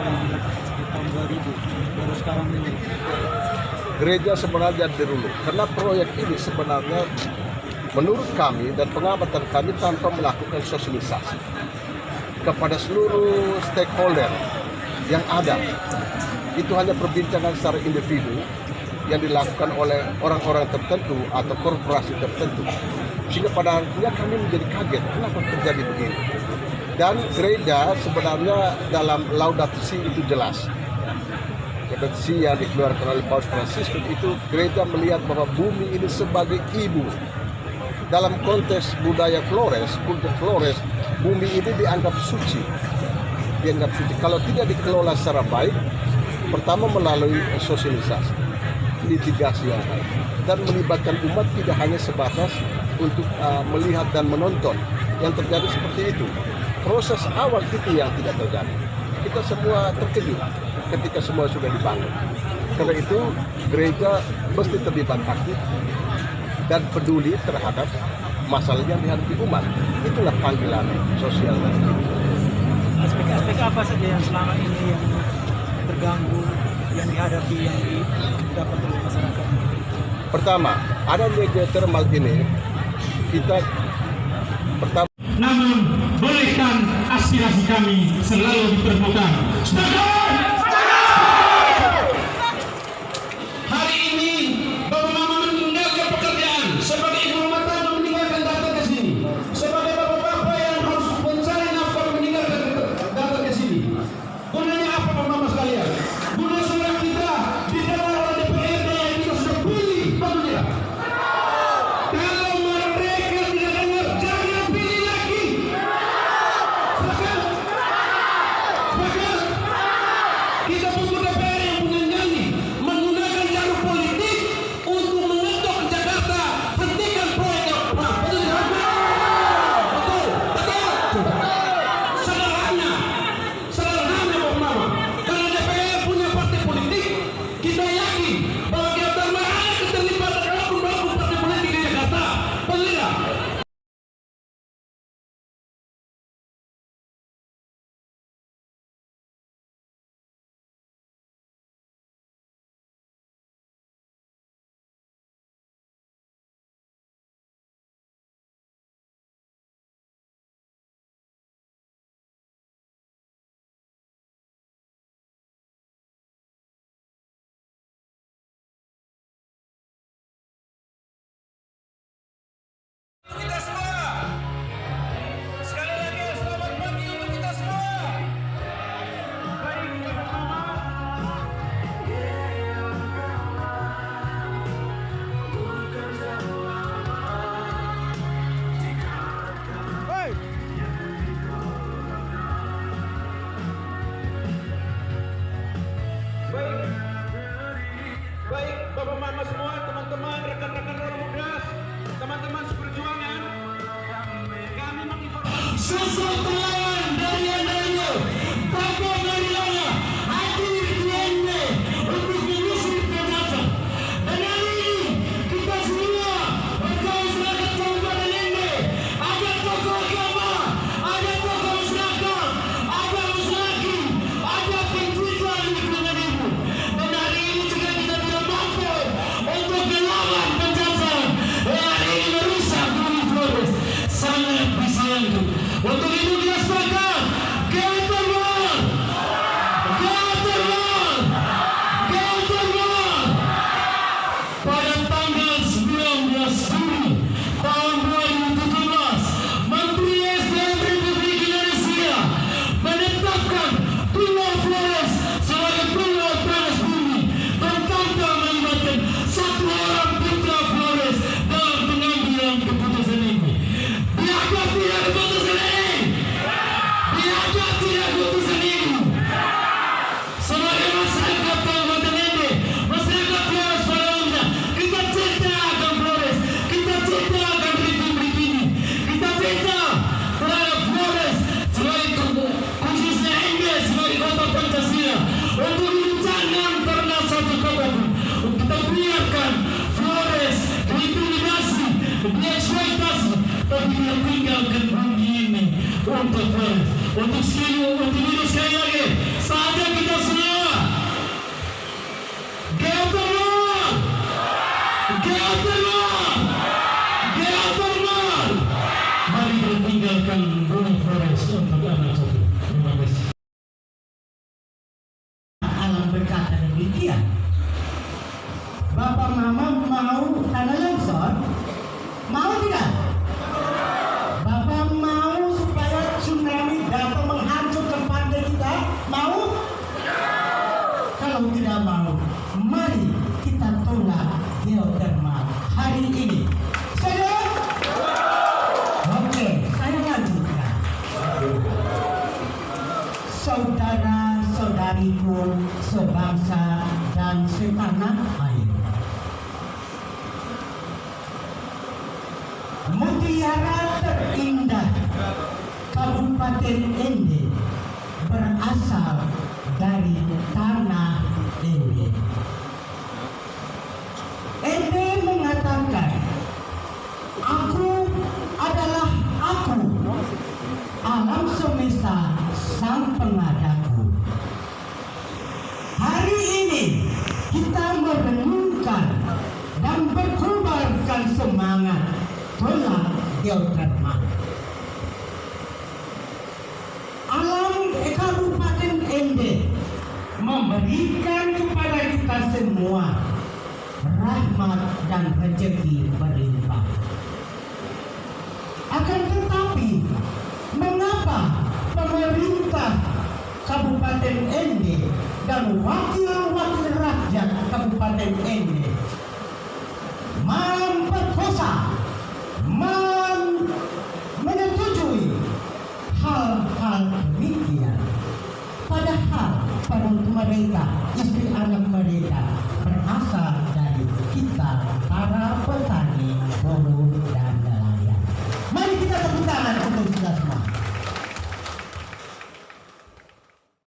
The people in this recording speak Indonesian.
yang dilakukan sejak tahun 2000 baru sekarang ini. Gereja sebenarnya dulu, karena proyek ini sebenarnya menurut kami dan pengamatan kami tanpa melakukan sosialisasi kepada seluruh stakeholder yang ada. Itu hanya perbincangan secara individu yang dilakukan oleh orang-orang tertentu atau korporasi tertentu. Sehingga pada akhirnya kami menjadi kaget, kenapa terjadi begini. Dan gereja sebenarnya dalam Laudato Si itu jelas. Laudato Si yang dikeluarkan oleh Paus Fransiskus itu gereja melihat bahwa bumi ini sebagai ibu. Dalam konteks budaya Flores, kultur Flores, bumi ini dianggap suci. Dianggap suci. Kalau tidak dikelola secara baik, pertama melalui sosialisasi, mitigasi yang baik, dan melibatkan umat tidak hanya sebatas untuk melihat dan menonton. Yang terjadi seperti itu. Proses awal itu yang tidak terjadi. Kita semua terkejut ketika semua sudah dibangun. Karena itu gereja mesti terlibat aktif dan peduli terhadap masalah yang dihadapi umat. Itulah panggilan sosial dan Aspek-aspek apa saja yang selama ini yang terganggu, yang dihadapi, yang didapat oleh masyarakat? Pertama, ada media termal ini kita pertama. Namun bolehkan aspirasi kami selalu diterbukan. Hari ini Bapak Mama meninggalkan pekerjaan sebagai ibu rumah tangga, meninggalkan datang ke sini. Sebagai bapak-bapak yang harus mencari nafkah, meninggalkan datang ke sini. Gunanya apa Bapak Mama sekalian? Guna suara kita didengar oleh DPRD yang kita sudah pilih, betul tidak? Kalau mereka tidak dengar, jangan pilih lagi. Maka kita butuh DPR yang punya nyali, menggunakan jalur politik untuk mengetuk Jakarta, hentikan proyek. Betul tidak? Betul. Sederhana Bapak Mama. Karena DPR punya partai politik, kita yakin bahwa kita ada keterlibatan dalam partai politik di Jakarta. Betul tidak? Kita semua. Sekali lagi selamat pagi untuk kita semua. Baik, Bapak Mama. Baik, Bapak Mama semua, teman-teman, rekan-rekan Roda Mudas, teman-teman seperjuangan, kami menginformasikan sesuatu dari Anda, Bapak Mariana, hadir di Ende untuk mengusir penjajah. Dan hari ini kita semua warga masyarakat Kabupaten Ende, ada tokoh agama, ada tokoh masyarakat, ada masyarakat, ada pencinta lingkungan ibu. Dan hari ini juga kita tidak mampu untuk melawan penjajah yang hari ini merusak bumi Flores. Sangat disayangkan. Untuk itu kita sepakat, Geotermal, pada tanggal 19 Juli tahun 2017, Menteri SDM Republik Indonesia menetapkan Pulau Flores sebagai pulau panas bumi dan tanpa melibatkan satu orang putra Flores dalam pengambilan keputusan ini. Biarkan tidak keputusan ini. Biarkan tidak keputusan ini. Sebagai masyarakat Kabupaten Ende, masyarakat Flores pada umumnya, kita cinta akan Flores, kita cinta akan Republik ini, kita cinta terhadap Flores sebagai khususnya Ende sebagai kota Pancasila. Untuk itu jangan pernah satu kota pun kita biarkan Flores diintimidasi, dieksploitasi, tapi kita tinggalkan bumi ini untuk Flores. Untuk sekali lagi, saatnya kita semua Geothermal, Geothermal, Geothermal. Mari kita tinggalkan Gunung Flores untuk anak cucu. Terima kasih. Alam berkata demikian. Bapak Mama mau tanah longsor? Mau tidak? Bapak mau supaya tsunami dapat menghancurkan pantai kita? Mau? Kalau tidak mau, mari kita tolak geothermal hari ini. Setuju? Oke, saya lanjutkan. Saudara-saudariku sebangsa dan setanah air. Mutiara terindah Kabupaten Ende berasal dari tanah Ende. Ende mengatakan, aku adalah aku, alam semesta sang pengadaku. Hari ini kita merenungkan dan berkobarkan semangat tolak geothermal. Alam Kabupaten Ende memberikan kepada kita semua rahmat dan rezeki berlimpah. Akan tetapi, mengapa pemerintah Kabupaten Ende dan wakil-wakil rakyat Kabupaten Ende memperkosa, menyetujui hal-hal demikian? Padahal perut mereka, istri anak mereka berasal dari kita